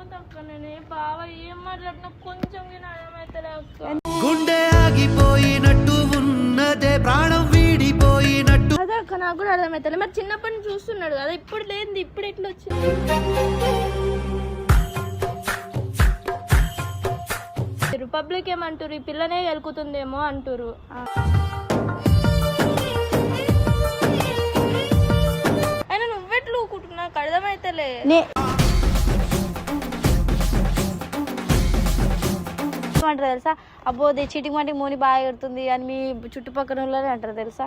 వెళ్ళిపోతా అక్క. నేను బావ ఏం మాట్లాడినా కొంచెం న్యాయమైతే అక్క. గుండె ఆగిపోయినట్టు ఉన్నదే, ప్రాణం వీడిపోయినట్టు. అదే అక్క, నాకు కూడా అర్థమైతే. మరి చిన్నప్పటి నుంచి చూస్తున్నాడు కదా, ఇప్పుడు లేదు, ఇప్పుడు ఎట్లా వచ్చింది? పబ్లిక్ ఏమంటారు, ఈ పిల్లనే గెలుకుతుందేమో అంటారు. అయినా నువ్వెట్లు ఊకుంటున్నా, నాకు అర్థమైతేలే. అంటారు తెలుసా, అబ్బోది చీటికి మాటికి మోని బాగా ఎడుతుంది అని మీ చుట్టుపక్కల వాళ్ళనే అంటారు తెలుసా.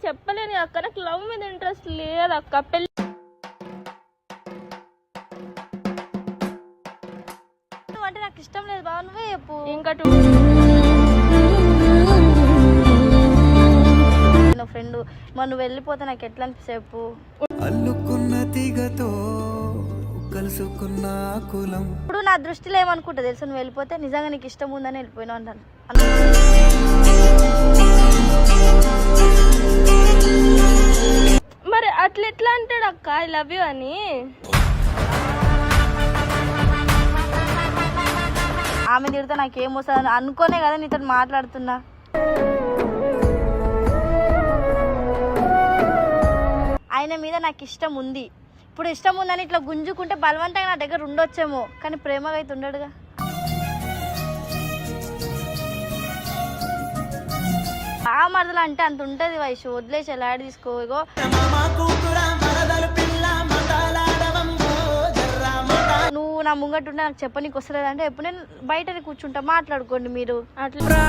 చెప్పలేని అక్క, నాకు లవ్ మీద ఇంట్రెస్ట్ లేదు అక్క. పెళ్లి అంటే నాకు ఇష్టం లేదు బావ, నువ్వే చెప్పు. ఇంకా ఫ్రెండ్ మరి నువ్వు వెళ్ళిపోతే నాకు ఎట్లా అనిపిస్తే చెప్పు. అల్లుకున్న తీగతో కలుసుకున్న కులం. ఇప్పుడు నా దృష్టిలో ఏమనుకుంటా తెలుసు, నువ్వు వెళ్ళిపోతే నిజంగా నీకు ఇష్టం ఉందని వెళ్ళిపోయినావు అంటాను. మరి అట్లా ఎట్లా అంటాడు అక్క ఐ లవ్ యూ అని? ఆమె తిడితే నాకేం వస్తుంది అనుకోనే కదా నీతో మాట్లాడుతున్నా. ఆయన మీద నాకు ఇష్టం ఉంది, ఇప్పుడు ఇష్టం ఉందని ఇట్లా గుంజుకుంటే బలవంతంగా నా దగ్గర ఉండొచ్చేమో, కానీ ప్రేమగా అయితే ఉండడుగా. బాగా మరదలు అంటే అంత ఉంటుంది వయసు, వదిలేసి ఎలా తీసుకో. ఇగో నువ్వు నా ముంగట్టు ఉంటే నాకు చెప్పనీకి వస్తలేదు అంటే ఎప్పుడు నేను బయటనే కూర్చుంటా, మాట్లాడుకోండి మీరు. అట్లా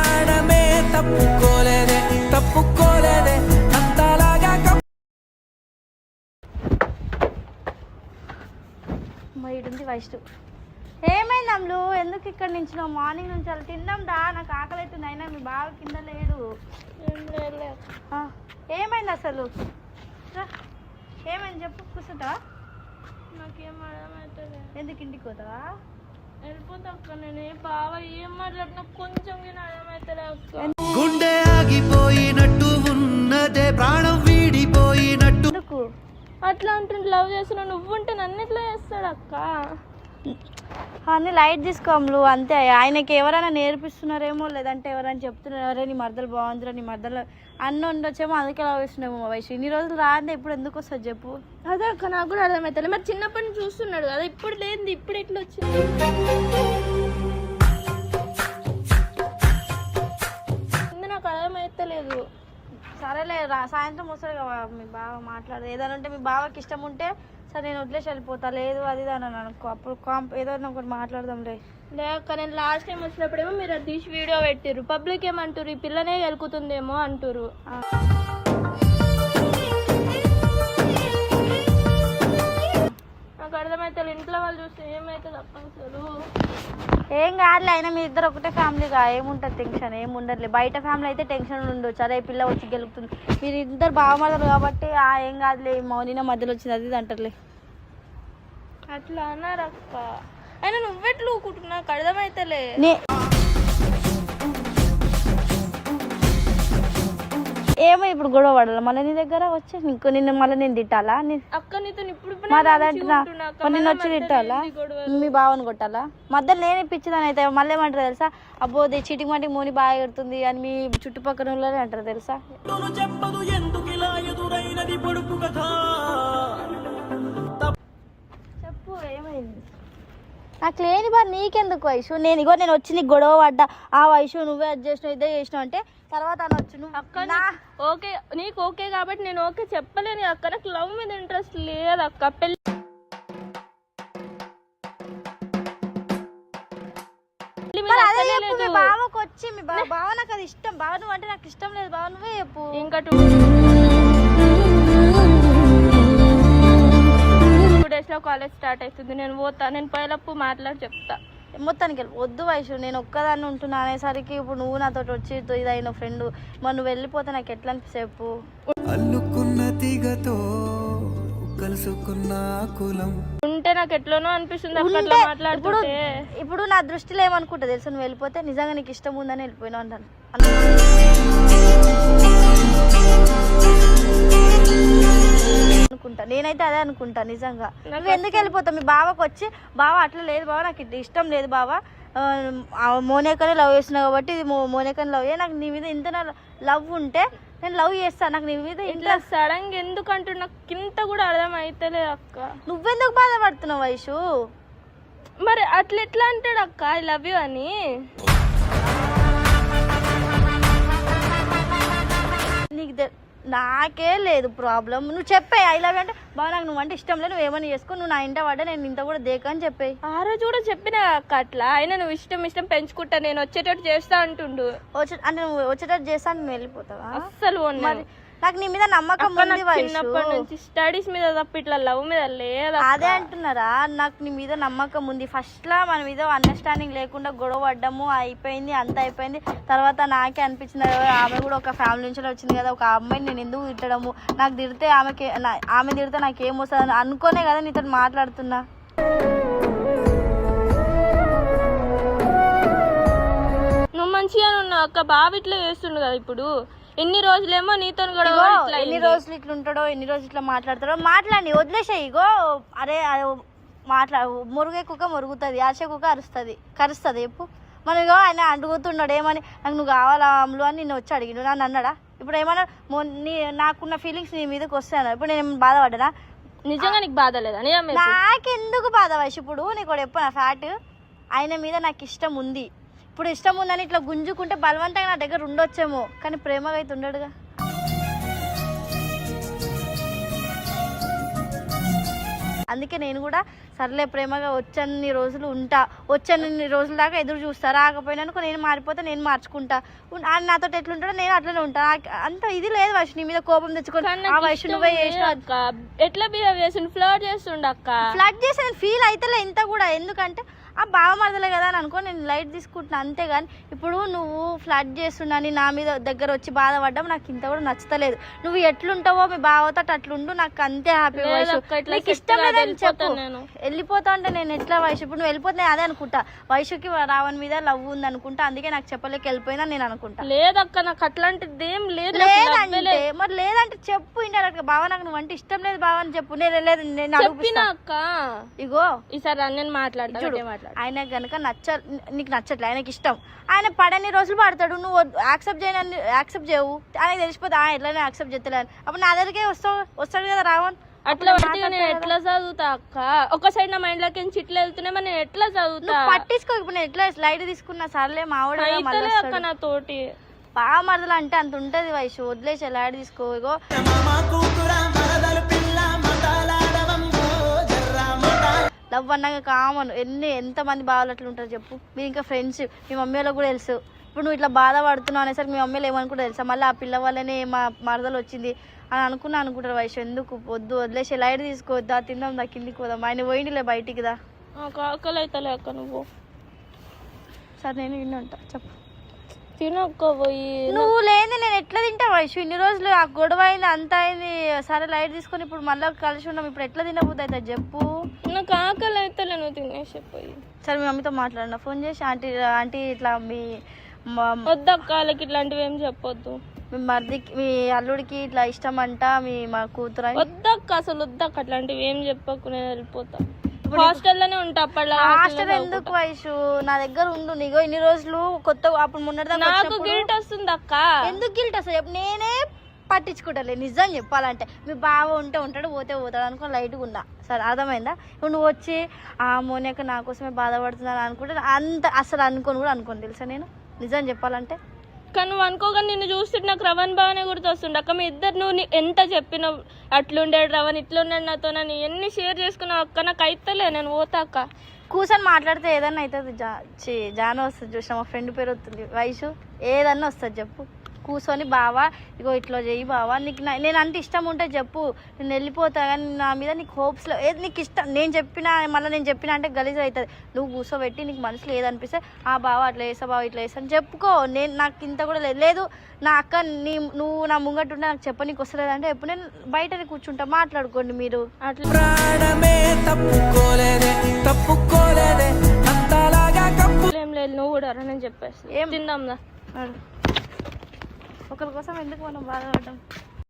ఇడుంది వయసు. ఏమైంది అమ్ములు, ఎందుకు ఇక్కడ నుంచి నువ్వు మార్నింగ్ నుంచి అలా తిందాం దా, నాకు ఆకలి అవుతుంది. అయినా మీ బావ కింద లేడు. ఏమైంది అసలు, ఏమైంది చెప్పు. కూర్చుంటావా? నాకేం అర్థమవుతుంది. ఎందుకు ఇంటికి పోతావా? వెళ్ళిపోతా అక్క. నేను బావ ఏం మాట్లాడినా కొంచెం న్యాయమైతే అక్క. గుండె ఆగిపోయినట్టు ఉన్నదే, ప్రాణం వీడిపోయినట్టు. ఎందుకు అట్లా అంటుంటే లవ్ చేస్తున్నా, నువ్వుంటే నన్ను ఎట్లా చేస్తాడు అక్క? అన్నీ లైట్ తీసుకోమ్లు అంతే. ఆయనకి ఎవరైనా నేర్పిస్తున్నారేమో, లేదంటే ఎవరైనా చెప్తున్నారు, ఎవరైనా నీ మర్దలు బాగుందిరా, నీ మర్దలు అన్నీ ఉండొచ్చేమో, అందుకే లవ్ చేస్తున్నామో. వయసు ఇన్ని రోజులు రాందే, ఇప్పుడు ఎందుకు వస్తుంది చెప్పు. అదే అక్క, నాకు కూడా అర్థమవుతుంది. మరి చిన్నప్పటి నుంచి చూస్తున్నాడు కదా, ఇప్పుడు లేదు, ఇప్పుడు ఎట్లా వచ్చింది? నాకు అర్థమైతలేదు. సరేలే సాయంత్రం వస్తాడు కదా మీ బావ, మాట్లాడదు. ఏదైనా ఉంటే మీ బావకి ఇష్టం ఉంటే సరే నేను వదిలేసి వెళ్ళిపోతా, లేదు అది అని అనుకో, అప్పుడు ఏదైనా ఒకటి మాట్లాడదాంలే. లేక నేను లాస్ట్ టైం వచ్చినప్పుడేమో మీరు అది తీసి వీడియో పెట్టారు. పబ్లిక్ ఏమంటారు, ఈ పిల్లనే గెలుకుతుందేమో అంటారు. నాకు అర్థమైతే ఇంట్లో వాళ్ళు చూస్తే ఏమైతుంది అక్క అసలు? ఏం కాదులే, అయినా మీ ఇద్దరు ఒకటే ఫ్యామిలీగా ఏముంటుంది టెన్షన్, ఏముండదులే. బయట ఫ్యామిలీ అయితే టెన్షన్ ఉండొచ్చు, అరే పిల్ల వచ్చి గెలుపుతుంది. మీరు ఇద్దరు బాగుమడతారు కాబట్టి ఏం కాదులే, మౌనిన మధ్యలో వచ్చింది అది ఇది అంటారులే. అట్లా అన్నారు అక్క. అయినా నువ్వెట్లు ఊకుంటున్నా, నాకు అర్థమైతేలే. ఏమో ఇప్పుడు గొడవ పడాలి మళ్ళీ నీ దగ్గర వచ్చి, నీకు నిన్ను మళ్ళీ నేను తిట్టాలా? అక్క నీతో ఇప్పుడు మరి అదంటున్నా, నిన్ను వచ్చి తిట్టాలా? మీ బావని కొట్టాలా? మధ్యలో నేను ఇప్పించిందని అయితే మళ్ళీ ఏమంటారు తెలుసా, అబ్బోది చీటికి మాటికి మోని బాగా ఎడుతుంది అని మీ చుట్టుపక్కల వాళ్ళనే అంటారు తెలుసా. చెప్పు ఏమైంది? నాకు లేని బాధ నీకెందుకు వయసు? నేను వచ్చి నీకు గొడవ పడ్డా, ఆ వయసు నువ్వే అది చేసినావు ఇదే చేసినావు అంటే తర్వాత అనొచ్చు నువ్వు. అక్క ఓకే, నీకు ఓకే కాబట్టి నేను ఓకే చెప్పలేను అక్క. నాకు లవ్ మీద ఇంట్రెస్ట్ లేదు అక్క. పెళ్లి బావకు వచ్చి మీ బావ నాకు అది ఇష్టం, బావ నువ్వు అంటే నాకు ఇష్టం లేదు, బావ నువ్వే చెప్పు. ఇంకా 2 days లో కాలేజ్ స్టార్ట్ అవుతుంది, నేను పోతా. నేను పోయేటప్పు మాట్లాడి చెప్తా. మొత్తానికి వద్దు వయసు, నేను ఒక్కదాన్ని ఉంటున్నా అనేసరికి ఇప్పుడు నువ్వు నాతో వచ్చి ఇదైన ఫ్రెండ్, మరి నువ్వు వెళ్ళిపోతే నాకు ఎట్లా అనిపిస్తే చెప్పు. అల్లుకున్న తీగతో కలుసుకున్న కులం ఉంటే నాకు ఎట్లనో అనిపిస్తుంది అట్లా మాట్లాడుతుంటే. ఇప్పుడు నా దృష్టిలో ఏమనుకుంటా తెలుసు, నువ్వు వెళ్ళిపోతే నిజంగా నీకు ఇష్టం ఉందని వెళ్ళిపోయినావు అంటాను. అనుకుంటా, నేనైతే అదే అనుకుంటా నిజంగా. నువ్వు ఎందుకు వెళ్ళిపోతావు? మీ బావకు వచ్చి బావ అట్లా లేదు బావ, నాకు ఇష్టం లేదు బావ, మోనికానే లవ్ చేస్తున్నావు కాబట్టి ఇది మోనికాని లవ్ చేయ, నాకు నీ మీద ఇంత లవ్ ఉంటే నేను లవ్ చేస్తాను, నాకు నీ మీద ఇట్లా సడన్ గా ఎందుకు అంటున్నా నాకు ఇంత కూడా అర్థం అయితలే అక్క. నువ్వెందుకు బాధపడుతున్నావు వైషు? మరి అట్లా ఎట్లా అంటాడు అక్క ఐ లవ్ యూ అని? నీకు నాకే లేదు ప్రాబ్లం, నువ్వు చెప్పే ఐ లవ్ యూ అంటే బాగా నాకు నువ్వు అంటే ఇష్టం లేదు, నువ్వు ఏమని చేసుకో, నువ్వు నా ఇంట పడ్డా నేను ఇంత కూడా దేకా అని చెప్పాయి. ఆ రోజు కూడా చెప్పిన అక్క అట్లా, అయినా నువ్వు ఇష్టం పెంచుకుంటా నేను వచ్చేటట్టు చేస్తా అంటుండు. అంటే నువ్వు వచ్చేటట్టు చేస్తా నువ్వు వెళ్ళిపోతావా? అస్సలు మరి నాకు నీ మీద నమ్మకం ఉంది చిన్నప్పటి నుంచి స్టడీస్ మీద తప్ప ఇట్లా లవ్ మీద లేదు. అదే అంటున్నారా, నాకు నీ మీద నమ్మకం ఉంది. ఫస్ట్ లా మన మీద అండర్స్టాండింగ్ లేకుండా గొడవ పడ్డము, అయిపోయింది అంత అయిపోయింది. తర్వాత నాకే అనిపించింది ఆమె కూడా ఒక ఫ్యామిలీ నుంచి వచ్చింది కదా, ఒక అమ్మాయిని నేను ఎందుకు తిట్టడము, నాకు తిడితే ఆమె తిడితే నాకేం వస్తుంది అనుకోనే కదా నీతో మాట్లాడుతున్నా. నువ్వు మంచిగా ఉన్నావు అక్క, బావ ఇట్లా చేస్తుండు కదా ఇప్పుడు. ఎన్ని రోజులేమో నీతో గొడవ, ఎన్ని రోజులు ఇట్లా ఉంటాడో, ఎన్ని రోజులు ఇట్లా మాట్లాడతాడో, మాట్లాడి వదిలేసే. ఇగో అరే మురుగే కుక్క మురుగుతుంది, ఆశ కుక్క కరుస్తుంది చెప్పు. మనం ఇగో ఆయన అడుగుతున్నాడు ఏమని, నాకు నువ్వు కావాలా అమ్ములు అని నిన్ను వచ్చి అడిగిను, నన్ను అన్నాడా? ఇప్పుడు ఏమన్నా నాకున్న ఫీలింగ్స్ నీ మీదకి వస్తాను, ఇప్పుడు నేను బాధపడ్డా? నిజంగా నీకు బాధ లేదా? నాకెందుకు బాధ వయసు? ఇప్పుడు నీకు కూడా చెప్పు, నా ఫ్యాట్ ఆయన మీద నాకు ఇష్టం ఉంది. ఇప్పుడు ఇష్టం ఉందని ఇట్లా గుంజుకుంటే బలవంతంగా నా దగ్గర ఉండొచ్చేమో, కానీ ప్రేమగా అయితే ఉండడుగా. అందుకే నేను కూడా సర్లే ప్రేమగా వచ్చన్ని రోజులు ఉంటా, వచ్చన్ని రోజుల దాకా ఎదురు చూస్తా, రాకపోయినా నేను మారిపోతా, నేను మార్చుకుంటా, ఆయన నాతో ఎట్లుంటాడో నేను అట్లనే ఉంటా. అంత ఇది లేదు వయసు నీ మీద కోపం తెచ్చుకొని ఆ వయసు నువ్వే చేసిన ఎట్లా బిహేవ్ చేసి ఫ్లర్ట్ చేస్తుండ అక్క. ఫ్లర్ట్ చేసిన ఫీల్ అయితేలే ఇంత కూడా, ఎందుకంటే ఆ బావ మరదలే కదా అని అనుకో, నేను లైట్ తీసుకుంటున్నా అంతేగాని ఇప్పుడు నువ్వు ఫ్లడ్ చేస్తున్నాని నా మీద దగ్గర వచ్చి బాధపడ్డం నాకు ఇంత కూడా నచ్చతలేదు. నువ్వు ఎట్లుంటావో మీ బావతో అట్లుండు, నాకు అంతే హ్యాపీ. వయసు నీకు ఇష్టం లేదని చెప్పు, వెళ్ళిపోతా అంటే నేను ఎట్లా వయసు? ఇప్పుడు నువ్వు వెళ్ళిపోతే నేను అదే అనుకుంటా, వయసుకి రావణ్ మీద లవ్ ఉంది అనుకుంటా, అందుకే నాకు చెప్పలేక వెళ్ళిపోయినా నేను అనుకుంటా. లేదక్క నాకు అట్లాంటిది ఏం లేదు. లేదంటే మరి లేదంటే చెప్పు, ఇండైరెక్ట్ గా బావ నాకు నువ్వు అంటే ఇష్టం లేదు బావ అని చెప్పు. నేను లేదు, నేను చెప్పినా అక్క. ఇగో ఈసారి నేను మాట్లాడతా, ఆయన కనుక నీకు నచ్చట్లే, ఆయనకి ఇష్టం, ఆయన పడని రోజులు పడతాడు, నువ్వు యాక్సెప్ట్ చేయవు, ఆయనకి తెలిసిపోతే ఎట్లా యాక్సెప్ట్ చేస్తలేదు, అప్పుడు నా దగ్గరికే వస్తాడు కదా రావణ్. అట్లా నేను ఎట్లా చదువుతా అక్క? ఒక సైడ్ నా మైండ్ లోకి చిట్లు వెళ్తున్నాయి, మరి నేను ఎట్లా చదువుతా? పట్టించుకో, ఇప్పుడు నేను ఎట్లా స్లైడ్ తీసుకున్నా సర్లే మావిడ అక్క నా తోటి బాగా మరదలు అంటే అంత ఉంటది వయసు, వదిలేసి లైట్ తీసుకో. ఇగో లవ్ అన్నాక కామన్, ఎంతమంది బావలు అట్లా ఉంటారు చెప్పు. మీరు ఇంకా ఫ్రెండ్స్, మీ మమ్మీ వాళ్ళకి కూడా తెలుసు. ఇప్పుడు నువ్వు ఇట్లా బాధపడుతున్నావు అనేసరికి మీ మమ్మీలు ఏమనుకుంటారు తెలుసా, మళ్ళీ ఆ పిల్ల వల్లనే మా మరదలు వచ్చింది అని అనుకుంటారు వయసు. ఎందుకు వద్దు, వదిలేసి లైట్ తీసుకోవద్దా, తిందాం దా, కిందికి పోదాం, ఆయన పోయిండిలే బయటికి దా. ఆకలి అవుతలే అక్క, నువ్వు సరే నేను విన్నా ఉంటా చెప్పు. తినకపోయి నువ్వు లేని నేను ఎట్లా తింటా వయసు? ఇన్ని రోజులు ఆ గొడవ అయింది అంత అయింది, సరే లైట్ తీసుకొని ఇప్పుడు మళ్ళీ కలిసి ఉన్నాం, ఇప్పుడు ఎట్లా తినబోద్దు అయితే చెప్పు. నాకు ఆకలి అయితే నువ్వు తినేసిపోయి. సరే మీ మమ్మీతో మాట్లాడినా ఫోన్ చేసి, ఆంటీ ఇట్లా మీ వద్దక్క వాళ్ళకి ఇట్లాంటివి ఏం చెప్పొద్దు, మీ మరిదికి మీ అల్లుడికి ఇట్లా ఇష్టం అంట మా కూతురు. వద్దక్క అసలు వద్దక్క అట్లాంటివి ఏం చెప్పకు, నేను వెళ్ళిపోతా. హాస్టల్లోనే ఉంటా. అప్పట్లో హాస్టల్ ఎందుకు వయసు, నా దగ్గర ఉండు. నీగో ఇన్ని రోజులు కొత్త, అప్పుడు మొన్నటిదాకా నాకు గిల్ట్ వస్తుంది అక్క. ఎందుకు గిల్ట్ వస్తుంది చెప్పు? నేనే పట్టించుకుంటలే నిజం చెప్పాలంటే. మీ బావ ఉంటాడు పోతాడు అనుకో లైట్గా ఉన్నా, సరే అర్థమైందా? ఇప్పుడు నువ్వు వచ్చి ఆ మోనిక నా కోసమే బాధపడుతున్నాను అనుకుంటే అంత అసలు అనుకోని కూడా అనుకోను తెలుసా నేను, నిజం చెప్పాలంటే. కానీ నువ్వు అనుకోగానే నిన్ను చూస్తుంటే నాకు రవణ్ బాగానే గుర్తొస్తుండే అక్క. మీ ఇద్దరు నువ్వు ఎంత చెప్పినావు అట్లుండాడు రవణ్ ఇట్లుండాడు నాతో, నన్ను ఎన్ని షేర్ చేసుకున్నావు అక్క, నాకు అయితలే, నేను పోతా అక్క. కూర్చొని మాట్లాడితే ఏదన్నా అవుతుంది. జాను వస్తుంది చూసిన, మా ఫ్రెండ్ పేరు వస్తుంది వయసు, ఏదన్నా వస్తుంది చెప్పు. కూర్చొని బావా ఇగో ఇట్లా చెయ్యి బావా, నీకు నేను అంటే ఇష్టం ఉంటే చెప్పు, నేను వెళ్ళిపోతా, కానీ నా మీద నీకు హోప్స్లో ఏది నీకు ఇష్టం నేను చెప్పినా మళ్ళీ నేను చెప్పినా అంటే గలీజ్ అవుతుంది. నువ్వు కూర్చోబెట్టి నీకు మనసులో ఏదనిపిస్తే ఆ బావ అట్లా వేసా బావ ఇట్లా వేసా అని చెప్పుకో. నాకు ఇంత కూడా లేదు నా అక్క నువ్వు నా ముంగట్టుంటే నాకు చెప్ప నీకు వస్తలేదంటే ఎప్పుడు నేను బయటనే కూర్చుంటా, మాట్లాడుకోండి మీరు. అట్లా ఏం లేదు, నువ్వు కూడా నేను చెప్పేసి ఏం తిందాందా. ఒకరి కోసం ఎందుకు మనం బాధపడ్డాం?